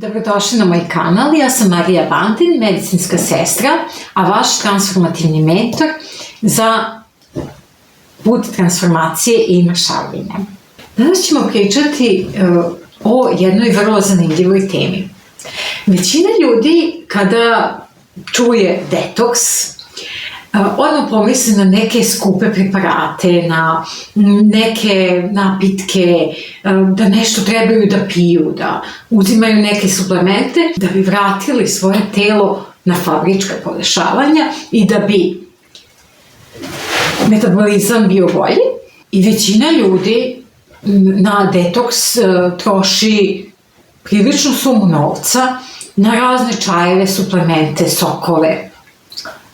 Dobrodošli na moj kanal, ja sam Marija Bandin, medicinska sestra, a vaš transformativni mentor za put transformacije i mršavljenja. Danas ćemo pričati o jednoj vrlo zanimljivoj temi. Većina ljudi kada čuje detoks, odmah pomisli na neke skupe preparate, na neke napitke, da nešto trebaju da piju, da uzimaju neke suplemente, da bi vratili svoje telo na fabrička podešavanja i da bi metabolizam bio bolji. I većina ljudi na detoks troši priličnu sumu novca na razne čajeve, suplemente, sokove.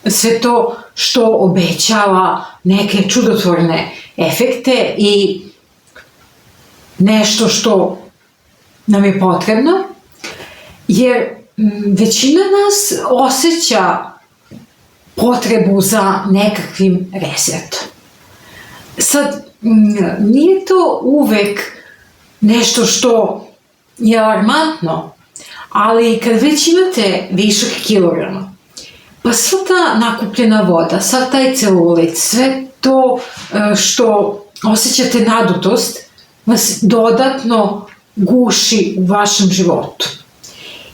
Sve to što obećava neke čudotvorne efekte i nešto što nam je potrebno, jer većina nas osjeća potrebu za nekakvim resetom. Sad, nije to uvek nešto što je alarmantno, ali kad već imate višak kilograma, pa sva ta nakupljena voda, sav taj celulit, sve to što osjećate nadutost, vas dodatno guši u vašem životu.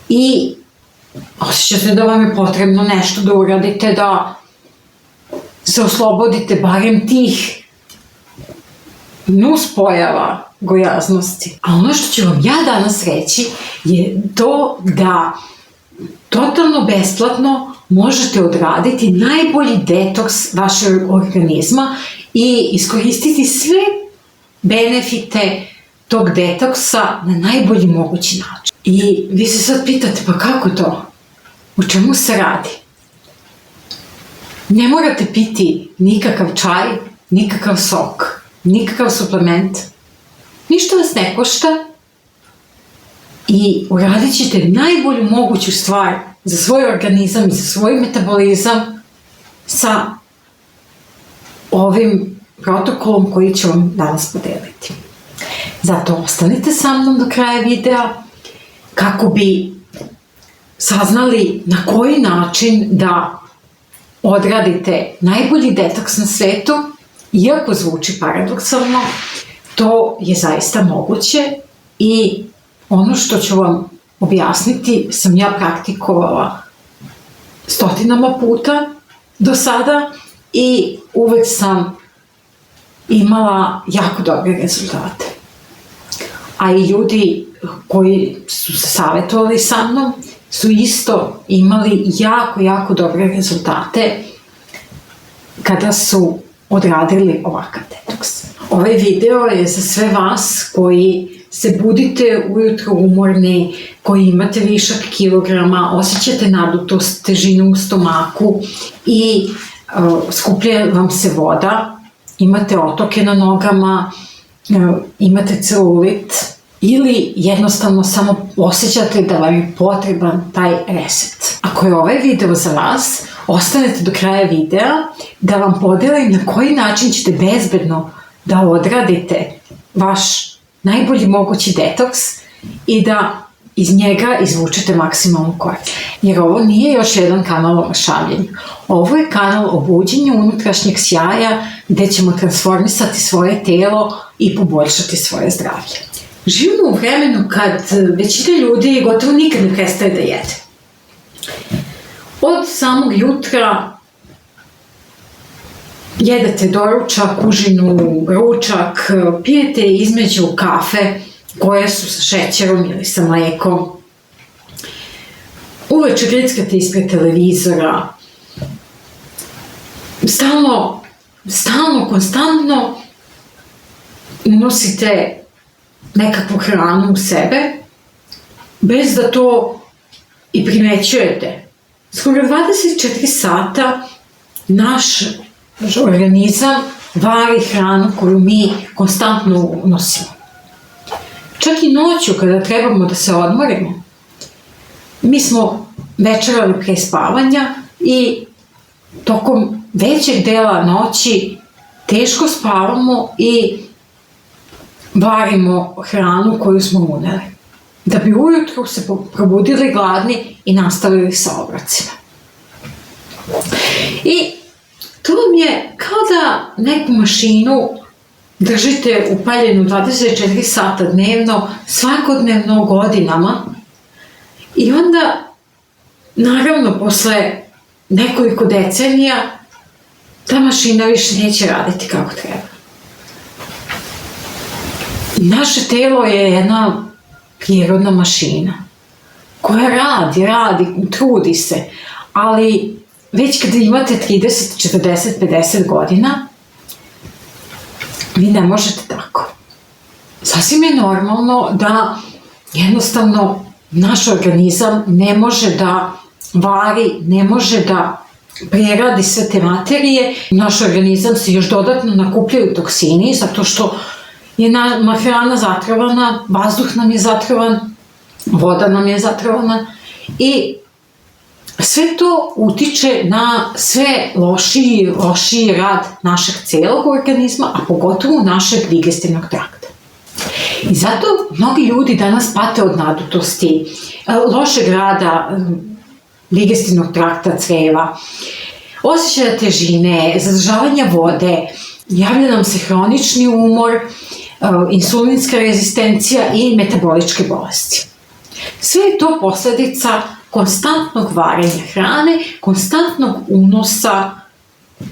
I osjećate da vam je potrebno nešto da uradite, da se oslobodite barem tih nuspojava gojaznosti. A ono što ću vam ja danas reći je to da totalno besplatno možete odraditi najbolji detoks vašeg organizma i iskoristiti sve benefite tog detoksa na najbolji mogući način. I vi se sad pitate, pa kako to? O čemu se radi? Ne morate piti nikakav čaj, nikakav sok, nikakav suplement. Ništa vas ne košta i uradit ćete najbolju moguću stvar za svoj organizam i za svoj metabolizam sa ovim protokolom koji ću vam danas podeliti. Zato ostanite sa mnom do kraja videa kako bi saznali na koji način da odradite najbolji detoks na svetu. Iako zvuči paradoksalno, to je zaista moguće i ono što ću vam objasniti sam ja praktikovala stotinama puta do sada i uvek sam imala jako dobre rezultate. A i ljudi koji su se savjetovali sa mnom su isto imali jako dobre rezultate kada su odradili ovakav detoks. Ovaj video je za sve vas koji se budite ujutro umorni, koji imate višak kilograma, osjećate nadutost, težinu u stomaku i skuplja vam se voda, imate otoke na nogama, imate celulit ili jednostavno samo osjećate da vam je potreban taj reset. Ako je ovaj video za vas, ostanete do kraja videa da vam podelim na koji način ćete bezbedno da odradite vaš najbolji mogući detoks i da iz njega izvučete maksimalnu korist. Jer ovo nije još jedan kanal o mršavljenju. Ovo je kanal o buđenju unutrašnjeg sjaja gde ćemo transformisati svoje telo i poboljšati svoje zdravlje. Živimo u vremenu kad većina ljudi gotovo nikad ne prestaje da jede. Od samog jutra jedete doručak, užinu, ručak, pijete između kafe koje su sa šećerom ili sa mlekom. Uveče grickate ispred televizora. Konstantno unosite nekakvu hranu u sebe bez da to i primećujete. Skoro 24 sata naš organizam vari hranu koju mi konstantno unosimo. Čak i noću kada trebamo da se odmorimo, mi smo večerali pre spavanja i tokom većeg dela noći teško spavamo i varimo hranu koju smo uneli. da bi ujutru se probudili gladni i nastavili sa obrocima. I to vam je kao da neku mašinu držite upaljenu 24 sata dnevno, svakodnevno, godinama, i onda, naravno, posle nekoliko decenija, ta mašina više neće raditi kako treba. Naše telo je jedna prirodna mašina koja radi, trudi se, ali već kada imate 30, 40, 50 godina, vi ne možete tako. Sasvim je normalno da jednostavno naš organizam ne može da vari, ne može da preradi sve te materije. Naš organizam se još dodatno nakupljaju toksini, zato što je hrana zatrovana, vazduh nam je zatrovan, voda nam je zatrovana i sve to utiče na sve lošiji rad našeg celog organizma, a pogotovo našeg digestivnog trakta. I zato mnogi ljudi danas pate od nadutosti, lošeg rada digestivnog trakta, creva, osjećaja težine, zadržavanja vode, javlja nam se hronični umor, insulinska rezistencija i metaboličke bolesti. Sve je to posledica konstantnog varenja hrane, konstantnog unosa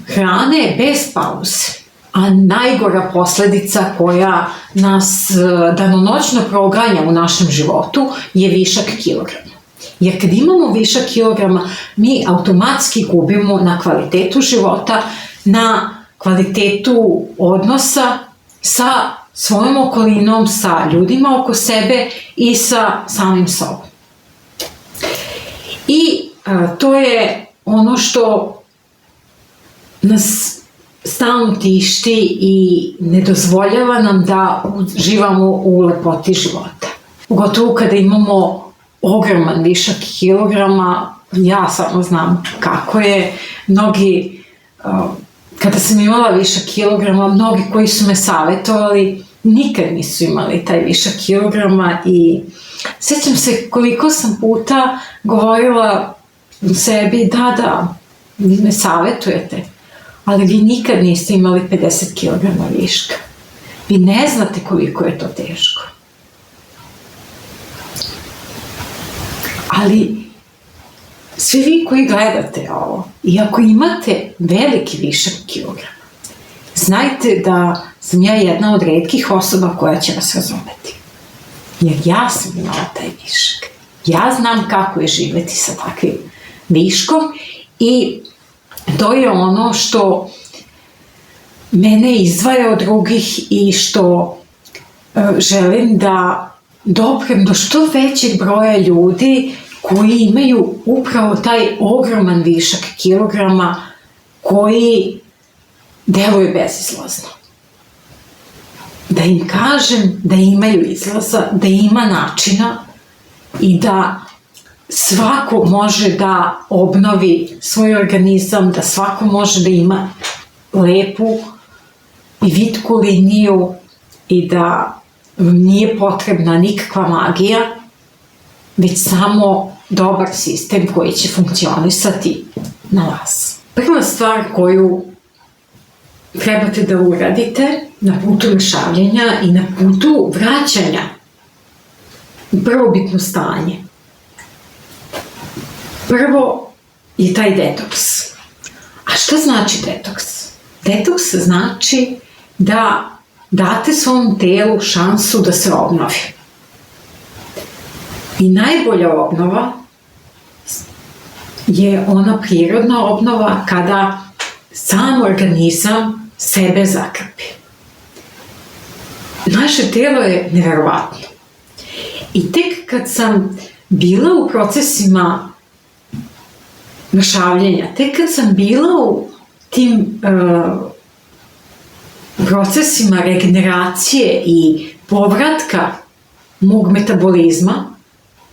hrane bez pauze. A najgora posledica koja nas danonoćno proganja u našem životu je višak kilograma. Jer kad imamo višak kilograma, mi automatski gubimo na kvalitetu života, na kvalitetu odnosa sa svojom okolinom, sa ljudima oko sebe i sa samim sobom. I to je ono što nas stalno tišti i ne dozvoljava nam da uživamo u lepoti života. Pogotovo kada imamo ogroman višak kilograma, ja samo znam kako je. Mnogi, kada sam imala višak kilograma, mnogi koji su me savjetovali nikad nisu imali taj višak kilograma i sjećam se koliko sam puta govorila u sebi, da, vi me savjetujete, ali vi nikad niste imali 50 kilograma viška. Vi ne znate koliko je to teško. Ali svi vi koji gledate ovo, i ako imate veliki višak kilograma, znajte da sam ja jedna od retkih osoba koja će vas razumeti. Jer ja sam imala taj višak. Ja znam kako je živeti sa takvim viškom i to je ono što mene izdvaja od drugih i što želim da doprem do što većeg broja ljudi koji imaju upravo taj ogroman višak kilograma koji deluje bezizlazno. Da im kažem da imaju izlaza, da ima načina i da svako može da obnovi svoj organizam, da svako može da ima lepu i vitku liniju i da nije potrebna nikakva magija, već samo dobar sistem koji će funkcionisati na vas. Prva stvar koju trebate da uradite na putu mešavljenja i na putu vraćanja u prvobitno stanje. Prvo je taj detoks. A šta znači detoks? Detoks znači da date svom telu šansu da se obnovi. I najbolja obnova je ona prirodna obnova kada sam organizam sebe zakrpi. Naše telo je neverovatno. I tek kad sam bila u procesima mešavljenja, tek kad sam bila u tim procesima regeneracije i povratka mog metabolizma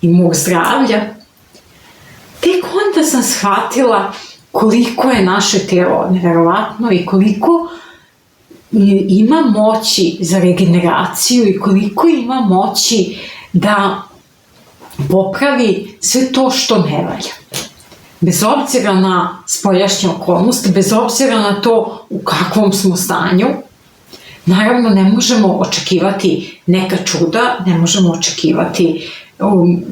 i mog zdravlja, tek onda sam shvatila koliko je naše telo neverovatno i koliko ima moći za regeneraciju i koliko ima moći da popravi sve to što ne valja. Bez obzira na spoljašnje okolnosti, bez obzira na to u kakvom smo stanju, naravno ne možemo očekivati neka čuda, ne možemo očekivati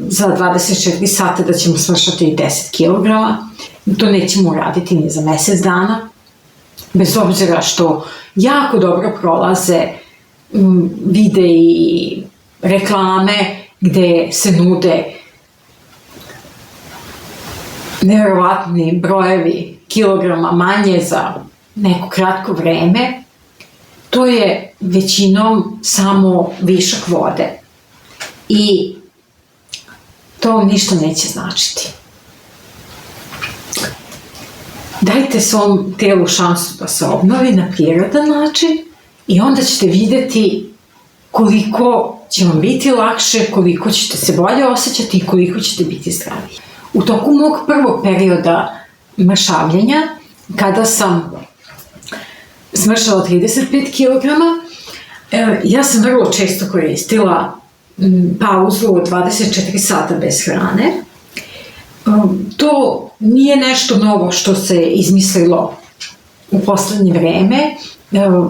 za 24 sata da ćemo smršati 10 kilograma, to nećemo uraditi ni za mesec dana, bez obzira što jako dobro prolaze videi i reklame gde se nude neverovatni brojevi kilograma manje za neko kratko vreme. To je većinom samo višak vode i to vam ništa neće značiti. Dajte svom telu šansu da se obnovi na prirodan način i onda ćete videti koliko će vam biti lakše, koliko ćete se bolje osjećati i koliko ćete biti zdraviji. U toku mog prvog perioda mršavljenja, kada sam smršala 35 kilograma, ja sam vrlo često koristila pauzu od 24 sata bez hrane. To nije nešto novo što se izmislilo u poslednje vreme.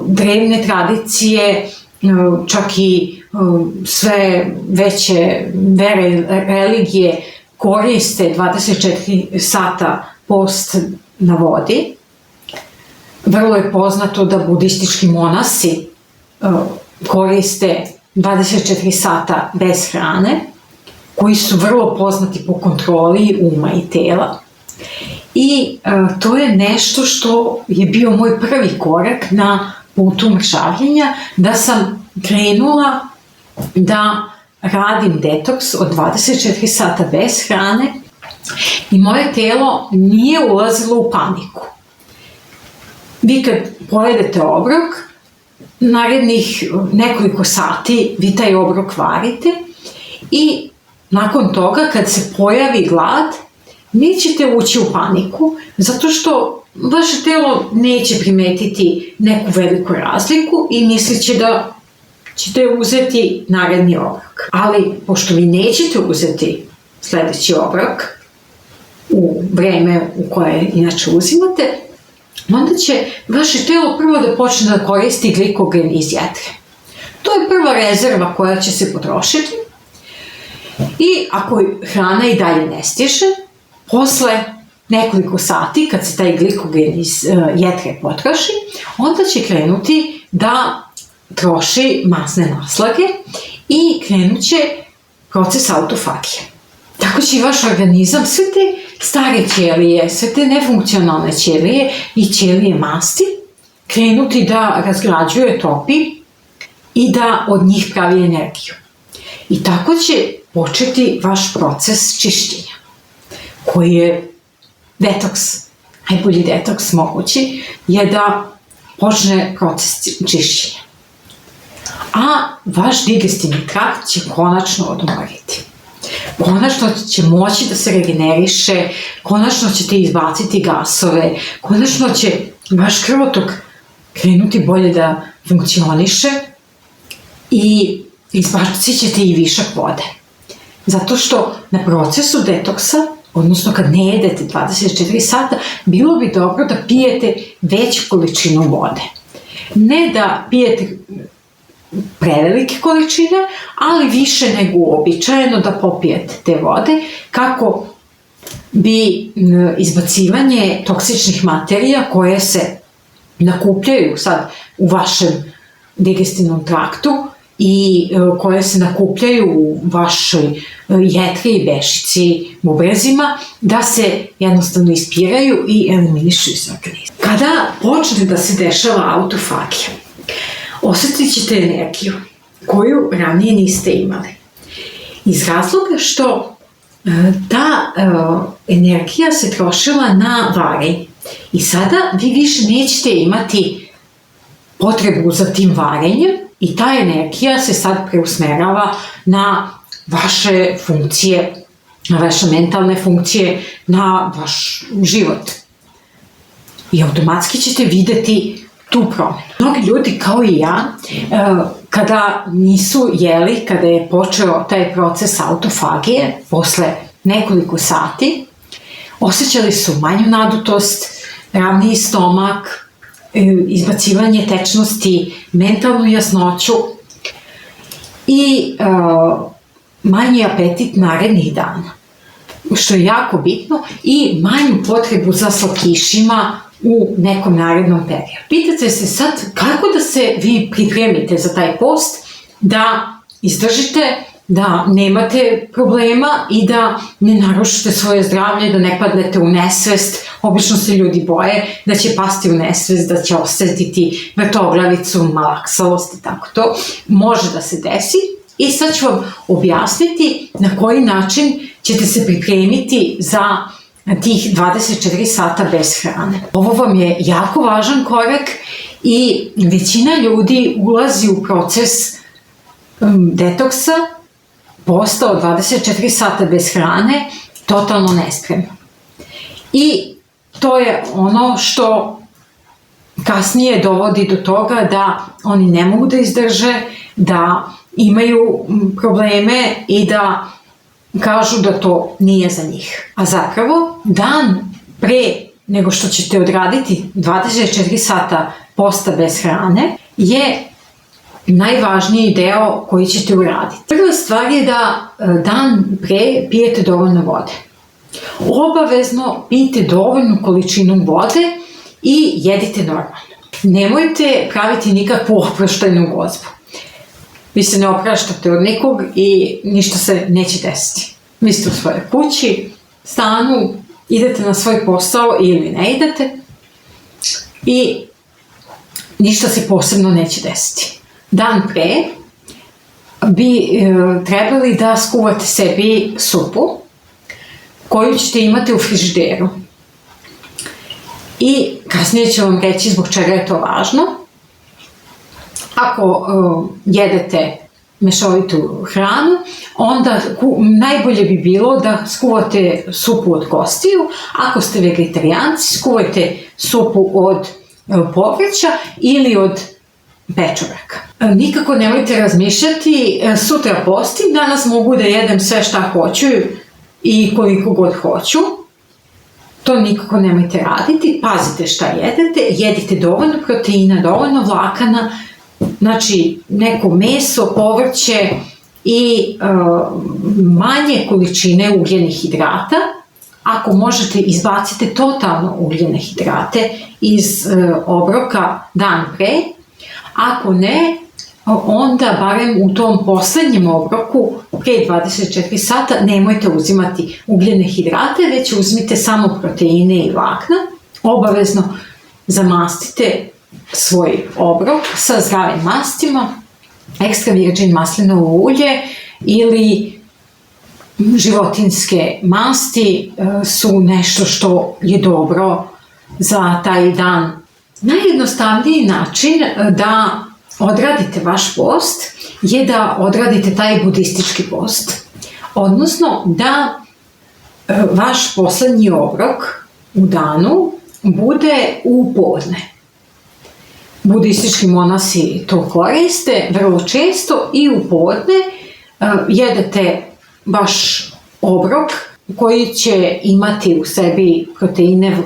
Drevne tradicije, čak i sve veće vere, religije koriste 24 sata post na vodi. Vrlo je poznato da budistički monasi koriste 24 sata bez hrane, koji su vrlo poznati po kontroli uma i tela. I to je nešto što je bio moj prvi korak na putu mršavljenja, da sam krenula da radim detoks od 24 sata bez hrane i moje telo nije ulazilo u paniku. Vi kad pojedete obrok, narednih nekoliko sati vi taj obrok varite i nakon toga kad se pojavi glad, nećete ući u paniku, zato što vaše telo neće primetiti neku veliku razliku i mislit će da ćete uzeti naredni obrok. Ali, pošto vi nećete uzeti sledeći obrok u vreme u koje inače uzimate, onda će vaše telo prvo da počne da koristi glikogen iz jetre. To je prva rezerva koja će se potrošiti i ako hrana i dalje ne stiže, posle nekoliko sati, kad se taj glikogen iz jetre potroši, onda će krenuti da troši masne naslage i krenut će proces autofagije. Tako će i vaš organizam sve te stare ćelije, sve te nefunkcionalne ćelije i ćelije masti krenuti da razgrađuje, topi i da od njih pravi energiju. I tako će početi vaš proces čišćenja, koji je detoks. Najbolji detoks mogući je da počne proces čišćenja. A vaš digestivni trakt će konačno odmoriti. Konačno će moći da se regeneriše, konačno ćete izbaciti gasove, konačno će vaš krvotok krenuti bolje da funkcioniše i izbacit ćete i višak vode. Zato što na procesu detoksa, odnosno kad ne jedete 24 sata, bilo bi dobro da pijete veću količinu vode. Ne da pijete prevelike količine, ali više nego uobičajeno da popijete te vode, kako bi izbacivanje toksičnih materija koje se nakupljaju sad u vašem digestivnom traktu i koje se nakupljaju u vašoj jetri i bešici, bubrezima, da se jednostavno ispiraju i eliminišu iz organizma. Kada počne da se dešava autofagija, osetit ćete energiju koju ranije niste imali. Iz razloga što ta energija se trošila na varenje. I sada vi više nećete imati potrebu za tim varenjem i ta energija se sad preusmerava na vaše funkcije, na vaše mentalne funkcije, na vaš život. I automatski ćete videti tu promenu. Mnogi ljudi kao i ja, kada nisu jeli, kada je počeo taj proces autofagije, posle nekoliko sati, osjećali su manju nadutost, ravniji stomak, izbacivanje tečnosti, mentalnu jasnoću i manji apetit narednih dana, što je jako bitno, i manju potrebu za slatkišima u nekom narednom periodu. Pitate se sad kako da se vi pripremite za taj post, da izdržite, da nemate problema i da ne narušite svoje zdravlje, da ne padnete u nesvest. Obično se ljudi boje da će pasti u nesvest, da će osetiti vrtoglavicu, malaksalost i tako to. Može da se desi i sad ću vam objasniti na koji način ćete se pripremiti za tih 24 sata bez hrane. Ovo vam je jako važan korak i većina ljudi ulazi u proces detoksa, posta od 24 sata bez hrane, totalno nespremno. I to je ono što kasnije dovodi do toga da oni ne mogu da izdrže, da imaju probleme i da kažu da to nije za njih. A zapravo, dan pre nego što ćete odraditi 24 sata posta bez hrane je najvažniji deo koji ćete uraditi. Prva stvar je da dan pre pijete dovoljno vode. Obavezno pijte dovoljnu količinu vode i jedite normalno. Nemojte praviti nikakvu oproštajnu gozbu. Vi se ne opraštate od nikog i ništa se neće desiti. Vi ste u svojoj kući, stanu, idete na svoj posao ili ne idete i ništa se posebno neće desiti. Dan pre bi trebali da skuvate sebi supu koju ćete imati u frižideru. I kasnije ću vam reći zbog čega je to važno. Ako jedete mešovitu hranu, onda najbolje bi bilo da skuvate supu od kostiju. Ako ste vegetarijanci, skuvajte supu od povrća ili od pečuraka. Nikako nemojte razmišljati, sutra postim, danas mogu da jedem sve šta hoću i koliko god hoću. To nikako nemojte raditi, pazite šta jedete, jedite dovoljno proteina, dovoljno vlakana, znači neko meso, povrće i manje količine ugljenih hidrata. Ako možete, izbacite totalno ugljene hidrate iz obroka dan pre. Ako ne, onda barem u tom poslednjem obroku pre 24 sata nemojte uzimati ugljene hidrate, već uzmite samo proteine i vlakna. Obavezno zamastite svoj obrok sa zdravim mastima, extra virgin maslinovo ulje ili životinjske masti su nešto što je dobro za taj dan. Najjednostavniji način da odradite vaš post je da odradite taj budistički post. Odnosno da vaš poslednji obrok u danu bude u podne. Budistički monasi to koriste vrlo često i u podne jedete vaš obrok koji će imati u sebi proteine,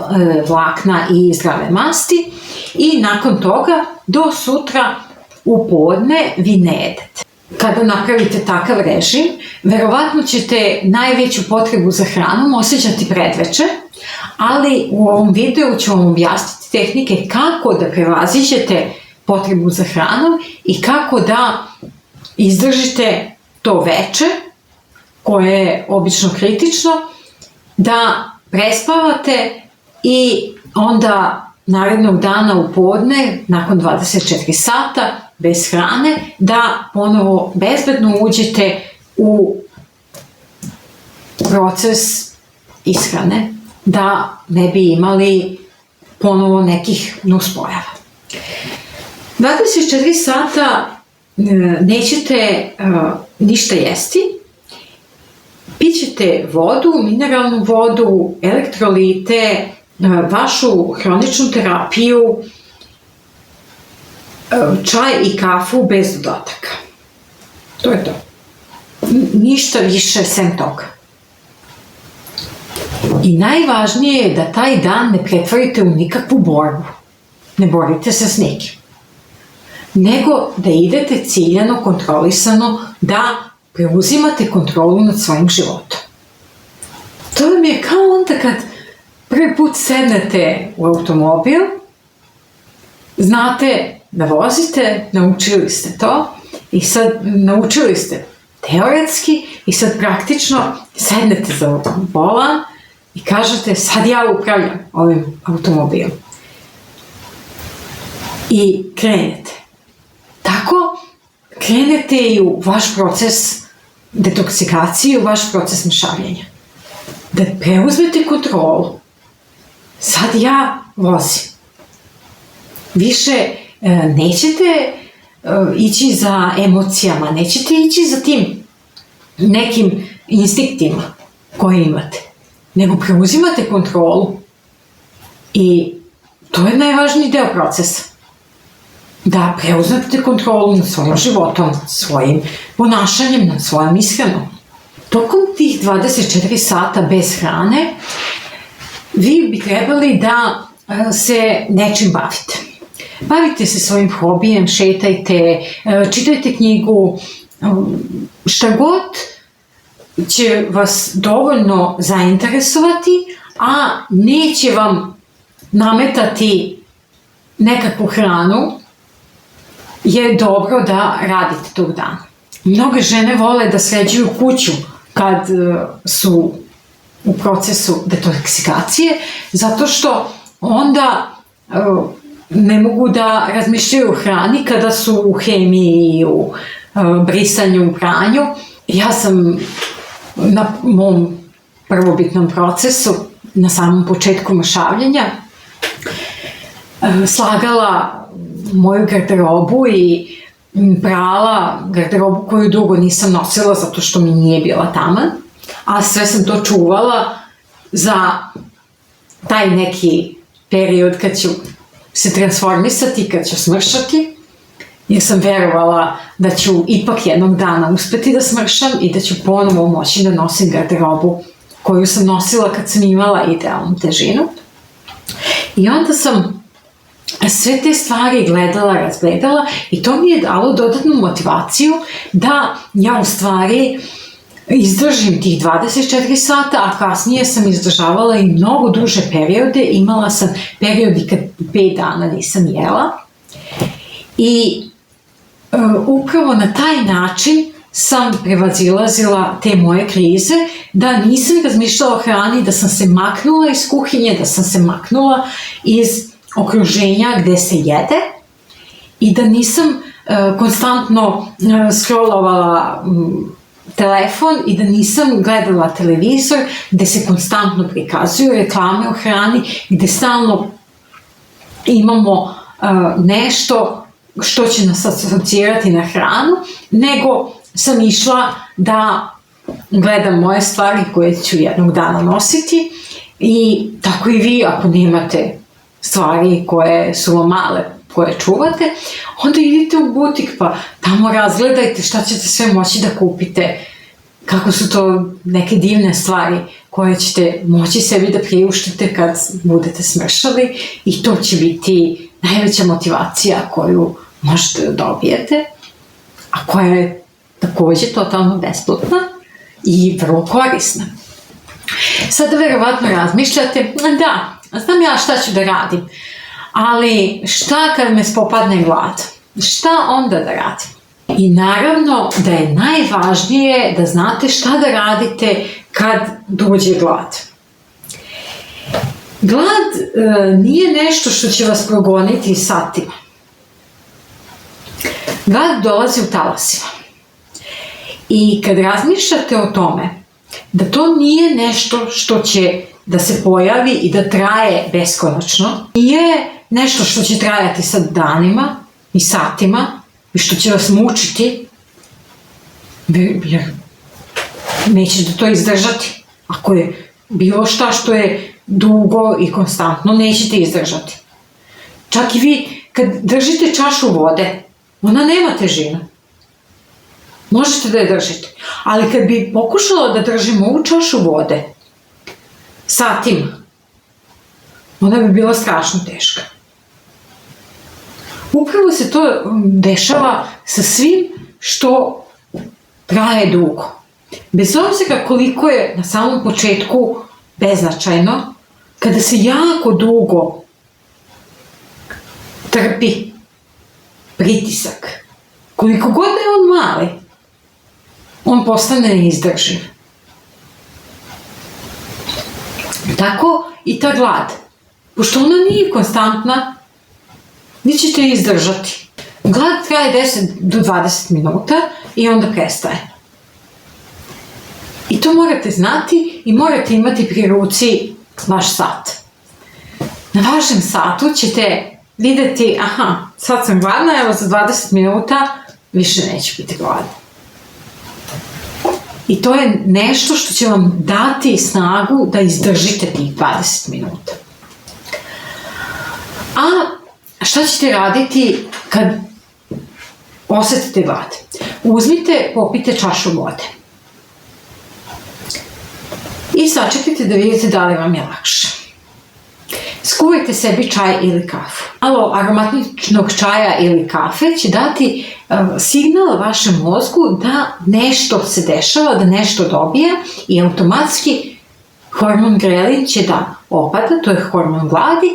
vlakna i zdrave masti i nakon toga do sutra u podne vi ne jedete. Kada napravite takav režim, verovatno ćete najveću potrebu za hranom osjećati predveče, ali u ovom videu ću vam objasniti tehnike kako da prevaziđete potrebu za hranom i kako da izdržite to veče, koje je obično kritično, da prespavate i onda narednog dana u podne, nakon 24 sata, bez hrane, da ponovo bezbedno uđete u proces ishrane, da ne bi imali ponovo nekih nuspojava. 24 sata nećete ništa jesti, pićete vodu, mineralnu vodu, elektrolite, vašu hroničnu terapiju čaj i kafu bez dodataka. To je to. Ništa više sem toga. I najvažnije je da taj dan ne pretvorite u nikakvu borbu. Ne borite se s nekim. Nego da idete ciljano, kontrolisano, da preuzimate kontrolu nad svojim životom. To vam je kao onda kad prvi put sednete u automobil, znate da vozite, naučili ste to i sad naučili ste teoretski i sad praktično sednete za volan i kažete sad ja upravljam ovim automobilom. I krenete. Tako krenete i u vaš proces detoksikacije, u vaš proces mešavljenja. Da preuzmete kontrolu. Sad ja vozim. Više nećete ići za emocijama, nećete ići za tim nekim instinktima koje imate, nego preuzimate kontrolu. I to je najvažniji deo procesa. Da preuzmete kontrolu nad svojim životom, svojim ponašanjem, nad svojom ishranom. Tokom tih 24 sata bez hrane, vi bi trebali da se nečim bavite. Bavite se svojim hobijem, šetajte, čitajte knjigu, šta god će vas dovoljno zainteresovati, a neće vam nametati nekakvu hranu, je dobro da radite tog dana. Mnoge žene vole da sređuju kuću kad su u procesu detoksikacije, zato što onda ne mogu da razmišljaju o hrani kada su u hemiji, u brisanju, u pranju. Ja sam na mom prvobitnom procesu, na samom početku mešavljenja, slagala moju garderobu i prala garderobu koju dugo nisam nosila zato što mi nije bila taman, a sve sam to čuvala za taj neki period kad ću se transformisati, kad ću smršati, jer sam verovala da ću ipak jednog dana uspeti da smršam i da ću ponovo moći da nosim garderobu koju sam nosila kad sam imala idealnu težinu. I onda sam sve te stvari gledala, razgledala i to mi je dalo dodatnu motivaciju da ja u stvari izdržim tih 24 sata, a kasnije sam izdržavala i mnogo duže periode. Imala sam periodi kad 5 dana nisam jela i upravo na taj način sam prevazilazila te moje krize, da nisam razmišljala o hrani, da sam se maknula iz kuhinje, da sam se maknula iz okruženja gde se jede i da nisam konstantno scrollovala telefon i da nisam gledala televizor gde se konstantno prikazuju reklame o hrani, gde stalno imamo nešto što će nas asocirati na hranu, nego sam išla da gledam moje stvari koje ću jednog dana nositi i tako i vi ako nemate stvari koje su vam male, koje čuvate, onda idite u butik pa tamo razgledajte šta ćete sve moći da kupite, kako su to neke divne stvari koje ćete moći sebi da priuštite kad budete smršali i to će biti najveća motivacija koju možete da dobijete, a koja je takođe totalno besplatna i vrlo korisna. Sada verovatno razmišljate, da, znam ja šta ću da radim, ali šta kad me spopadne glad? Šta onda da radim? I naravno da je najvažnije da znate šta da radite kad dođe glad. Glad nije nešto što će vas progoniti satima. Glad dolazi u talasima. I kad razmišljate o tome, da to nije nešto što će da se pojavi i da traje beskonačno, nije nešto što će trajati sad danima i satima i što će vas mučiti, jer nećete to izdržati. Ako je bilo šta što je dugo i konstantno, nećete izdržati. Čak i vi kad držite čašu vode, ona nema težinu. Možete da je držite. Ali kad bi pokušala da držimo ovu čašu vode satima, ona bi bila strašno teška. Upravo se to dešava sa svim što traje dugo. Bez obzira koliko je na samom početku beznačajno, kada se jako dugo trpi pritisak, koliko god da je on mali, on postane neizdrživ. Tako i ta glad. Pošto ona nije konstantna, vi ćete izdržati. Glad traje 10 do 20 minuta i onda prestaje. I to morate znati i morate imati pri ruci vaš sat. Na vašem satu ćete vidjeti, aha, sad sam gladna, evo za 20 minuta više neću biti gladna. I to je nešto što će vam dati snagu da izdržite tih 20 minuta. A šta ćete raditi kad osetite glad? Uzmite, popite čašu vode. I sačekajte da vidite da li vam je lakše. Skuvajte sebi čaj ili kafu. Malo aromatičnog čaja ili kafe će dati signal vašem mozgu da nešto se dešava, da nešto dobije i automatski hormon grelin će da opada, to je hormon gladi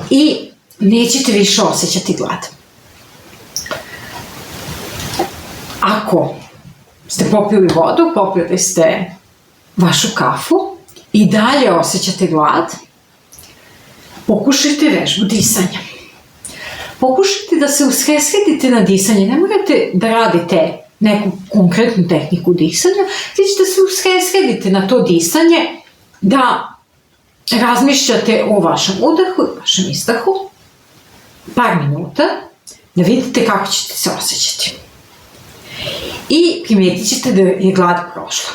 i nećete više osjećati glad. Ako ste popili vodu, popili ste vašu kafu i dalje osjećate glad, pokušajte vežbu disanja. Pokušajte da se usredsredite na disanje. Ne morate da radite neku konkretnu tehniku disanja, vi ćete se usredsredite na to disanje, da razmišljate o vašem udahu i vašem izdahu par minuta, da vidite kako ćete se osjećati. I primijetit ćete da je glad prošla.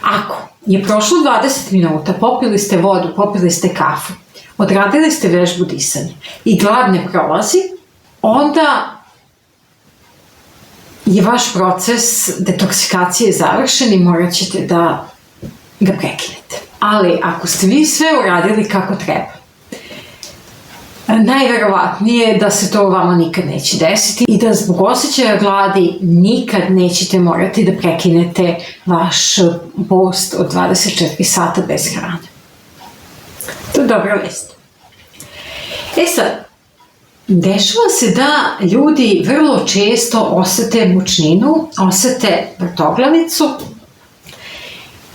Ako je prošlo 20 minuta, popili ste vodu, popili ste kafu, odradili ste vežbu disanja i glad ne prolazi, onda je vaš proces detoksikacije završen i morat ćete da ga prekinete. Ali ako ste vi sve uradili kako treba, najverovatnije je da se to vama nikad neće desiti i da zbog osjećaja gladi nikad nećete morati da prekinete vaš post od 24 sata bez hrane. To je dobra vest. Sad, dešava se da ljudi vrlo često osete mučninu, osete vrtoglavicu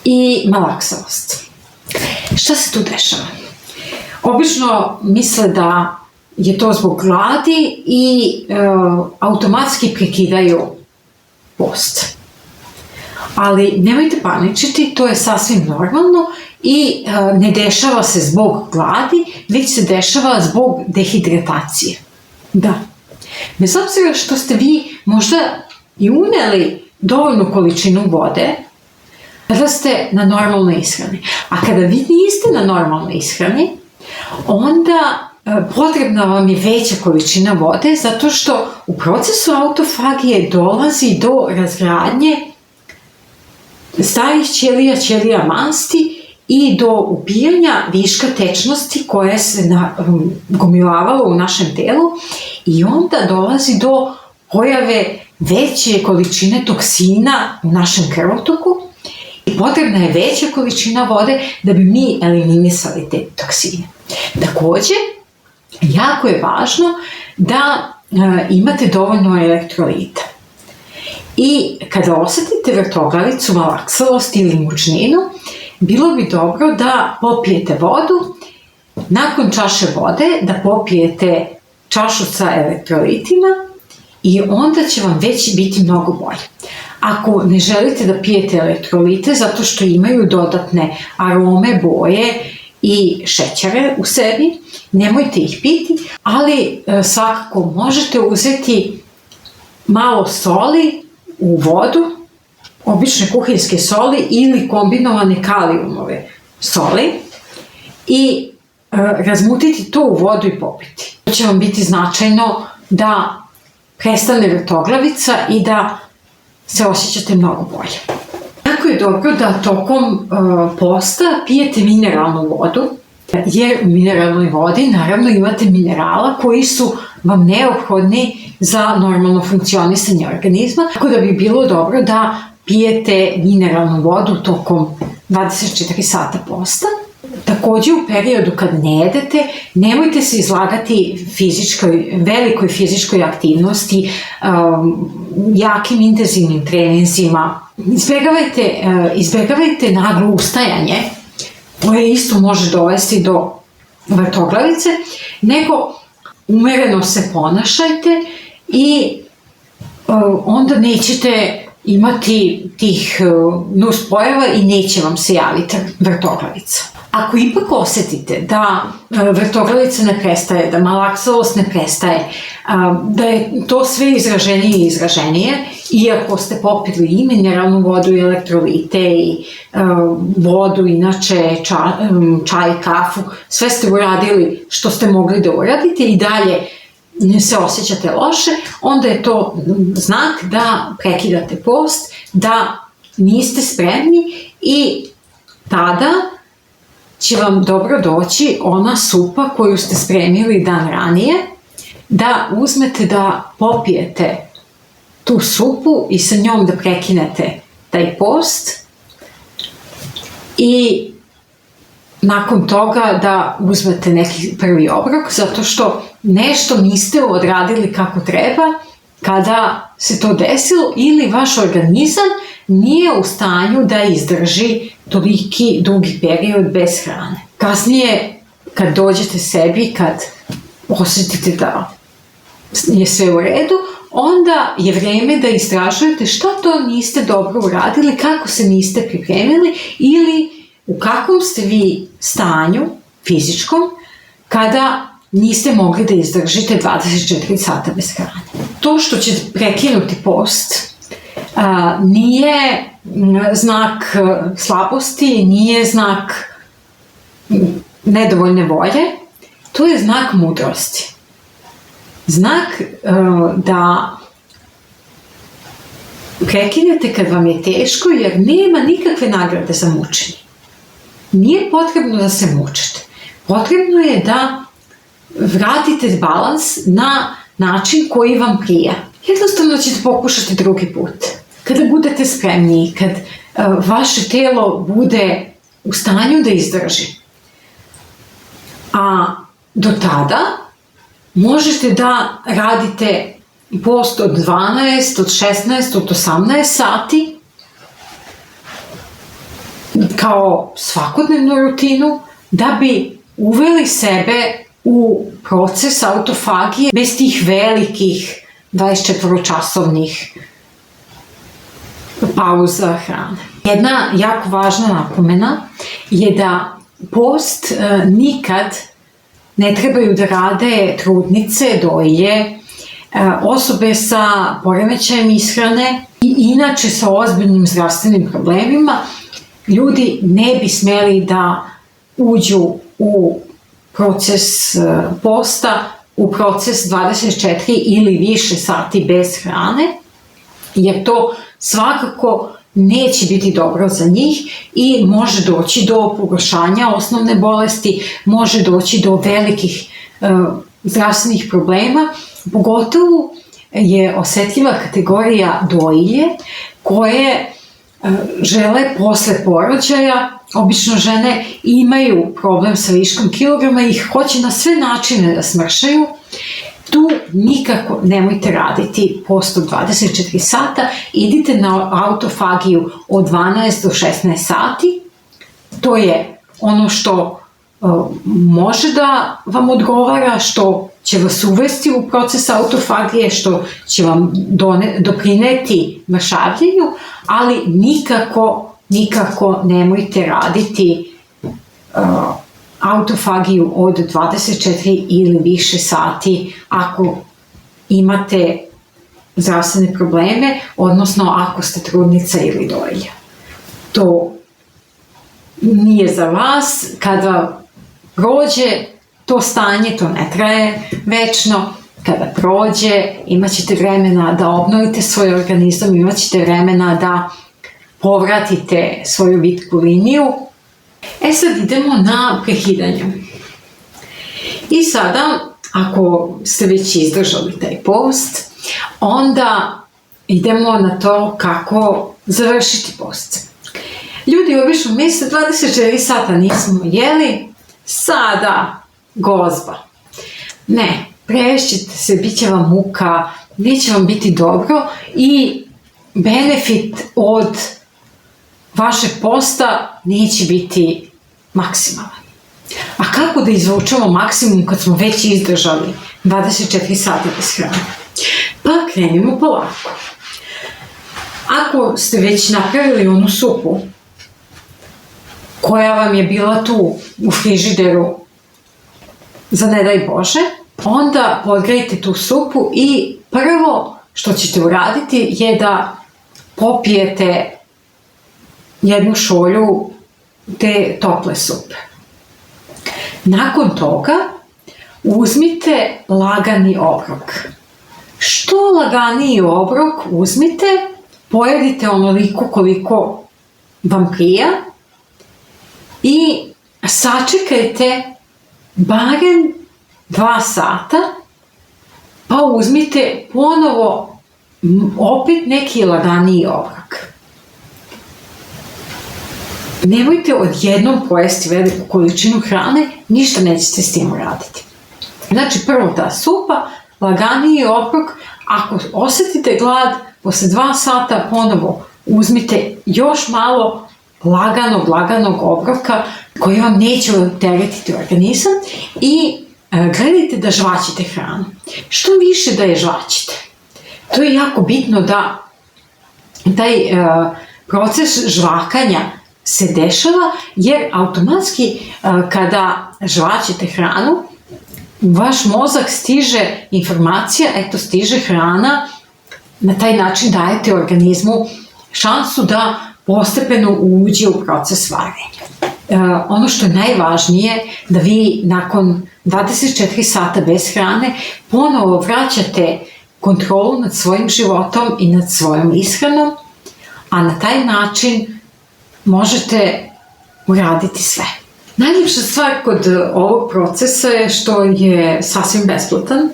i malaksalost. Šta se tu dešava? Obično misle da je to zbog gladi i automatski prekidaju post. Ali nemojte paničiti, to je sasvim normalno i ne dešava se zbog gladi, već se dešava zbog dehidratacije. Da. Bez obzira što ste vi možda i uneli dovoljnu količinu vode, kada ste na normalnoj ishrani. A kada vi niste na normalnoj ishrani, onda potrebna vam je veća količina vode, zato što u procesu autofagije dolazi do razgradnje starih ćelija, ćelija masti i do ubijanja viška tečnosti koje se gomilavalo u našem telu i onda dolazi do pojave veće količine toksina u našem krvotoku i potrebna je veća količina vode da bi mi eliminisali te toksine. Također, jako je važno da imate dovoljno elektrolita. I kada osetite vrtoglavicu, malaksalost ili mučninu, bilo bi dobro da popijete vodu, nakon čaše vode da popijete čašu sa elektrolitima i onda će vam već biti mnogo bolje. Ako ne želite da pijete elektrolite zato što imaju dodatne arome, boje i šećere u sebi, nemojte ih piti, ali svakako možete uzeti malo soli u vodu, obične kuhinjske soli ili kombinovane kalijumove soli i razmutiti to u vodu i popiti. To će vam biti značajno da prestane vrtoglavica i da se osjećate mnogo bolje. Jako je dobro da tokom posta pijete mineralnu vodu, jer u mineralnoj vodi naravno imate minerala koji su vam neophodni za normalno funkcionisanje organizma, tako da bi bilo dobro da pijete mineralnu vodu tokom 24 sata posta. Takođe u periodu kad ne jedete, nemojte se izlagati velikoj fizičkoj aktivnosti, jakim intenzivnim treninzima. Izbjegavajte naglo ustajanje, koje isto može dovesti do vrtoglavice, nego umereno se ponašajte i onda nećete imati tih nuspojava i neće vam se javiti vrtoglavica. Ako ipak osetite da vrtoglavica ne prestaje, da malaksalost ne prestaje, da je to sve izraženije i izraženije, iako ste popili i mineralnu vodu i elektrolite i vodu, inače čaj, kafu, sve ste uradili što ste mogli da uradite i dalje se osjećate loše, onda je to znak da prekidate post, da niste spremni i tada će vam dobro doći ona supa koju ste spremili dan ranije, da uzmete da popijete tu supu i sa njom da prekinete taj post i nakon toga da uzmete neki prvi obrok, zato što nešto niste odradili kako treba kada se to desilo ili vaš organizam nije u stanju da izdrži toliki dugi period bez hrane. Kasnije, kad dođete sebi, kad osjetite da je sve u redu, onda je vreme da istražujete šta to niste dobro uradili, kako se niste pripremili ili u kakvom ste vi stanju fizičkom kada niste mogli da izdržite 24 sata bez hrane. To što ćete prekinuti post nije znak slabosti, nije znak nedovoljne volje, to je znak mudrosti. Znak da prekinete kad vam je teško jer nema nikakve nagrade za mučenje. Nije potrebno da se mučite. Potrebno je da vratite balans na način koji vam prija. Jednostavno ćete pokušati drugi put. Kada budete spremni, kad vaše telo bude u stanju da izdrži. A do tada možete da radite post od 12, od 16, od 18 sati kao svakodnevnu rutinu da bi uveli sebe u proces autofagije bez tih velikih 24-časovnih pauza hrane. Jedna jako važna napomena je da post nikad ne trebaju da rade trudnice, dojilje, osobe sa poremećajem ishrane i inače sa ozbiljnim zdravstvenim problemima. Ljudi ne bi smeli da uđu u proces posta, u proces 24 ili više sati bez hrane, jer to svakako neće biti dobro za njih i može doći do pogoršanja osnovne bolesti, može doći do velikih zdravstvenih problema. Pogotovo je osetljiva kategorija dojilje koje žele posle porođaja, obično žene imaju problem sa viškom kilograma i hoće na sve načine da smršaju. Tu nikako nemojte raditi post od 24 sata, idite na autofagiju od 12 do 16 sati. To je ono što može da vam odgovara, što će vas uvesti u proces autofagije, što će vam doprineti mršavljenju, ali nikako nemojte raditi autofagiju od 24 ili više sati ako imate zdravstvene probleme, odnosno ako ste trudnica ili dojilja. To nije za vas kada prođe to stanje, to ne traje večno, kada prođe imat ćete vremena da obnovite svoj organizam, imat ćete vremena da povratite svoju vitku liniju. Sad idemo na prekidanje. I sada, ako ste već izdržali taj post, onda idemo na to kako završiti post. Ljudi obično misle 24 sata nismo jeli, sada gozba. Ne, prešćete se, bit će vam muka, neće vam biti dobro i benefit od vašeg posta neće biti maksimalan. A kako da izvučemo maksimum kad smo već izdržali 24 sata bez hrane? Pa krenimo polako. Ako ste već napravili onu supu koja vam je bila tu u frižideru za ne daj Bože, onda podgrejte tu supu i prvo što ćete uraditi je da popijete jednu šolju te tople supe. Nakon toga uzmite lagani obrok. Što laganiji obrok uzmite, pojedite onoliko koliko vam prija i sačekajte barem 2 sata, pa uzmite ponovo opet neki laganiji obrok. Nemojte odjednom pojesti veliku količinu hrane, ništa nećete s tim uraditi. Znači, prvo ta supa, laganiji obrok, ako osjetite glad, posle 2 sata ponovo uzmite još malo laganog obroka koji vam neće opteretiti organizam i gledajte da žvačite hranu. Što više da je žvačite. To je jako bitno da taj proces žvakanja se dešava, jer automatski kada žvačite hranu, u vaš mozak stiže informacija, stiže hrana, na taj način dajete organizmu šansu da postepeno uđe u proces varenja. Ono što je najvažnije, da vi nakon 24 sata bez hrane ponovo vraćate kontrolu nad svojim životom i nad svojom ishranom, a na taj način možete uraditi sve. Najljepša stvar kod ovog procesa je što je sasvim besplatan.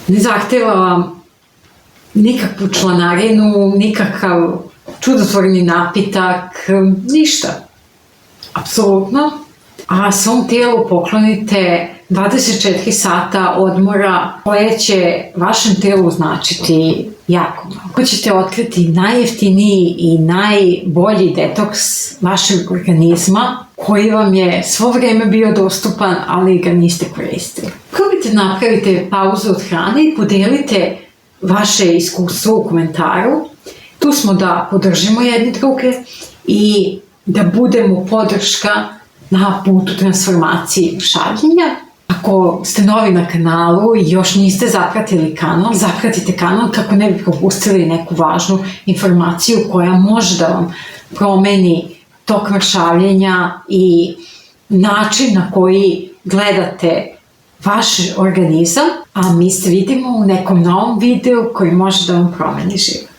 Ne zahteva vam nikakvu članarinu, nikakav čudotvorni napitak, ništa. Apsolutno. A svom tijelu poklonite 24 sata odmora koje će vašem tijelu značiti jako mnogo. Ako ćete otkriti najjeftiniji i najbolji detoks vašeg organizma koji vam je svo vrijeme bio dostupan, ali ga niste koristili. Probajte napravite pauzu od hrane i podelite vaše iskustvo u komentaru. Tu smo da podržimo jedni druge i da budemo podrška na putu transformacije šaljenja. Ako ste novi na kanalu i još niste zapratili kanal, zapratite kanal kako ne bi propustili neku važnu informaciju koja može da vam promeni tok mršavljenja i način na koji gledate vaš organizam, a mi se vidimo u nekom novom videu koji može da vam promeni život.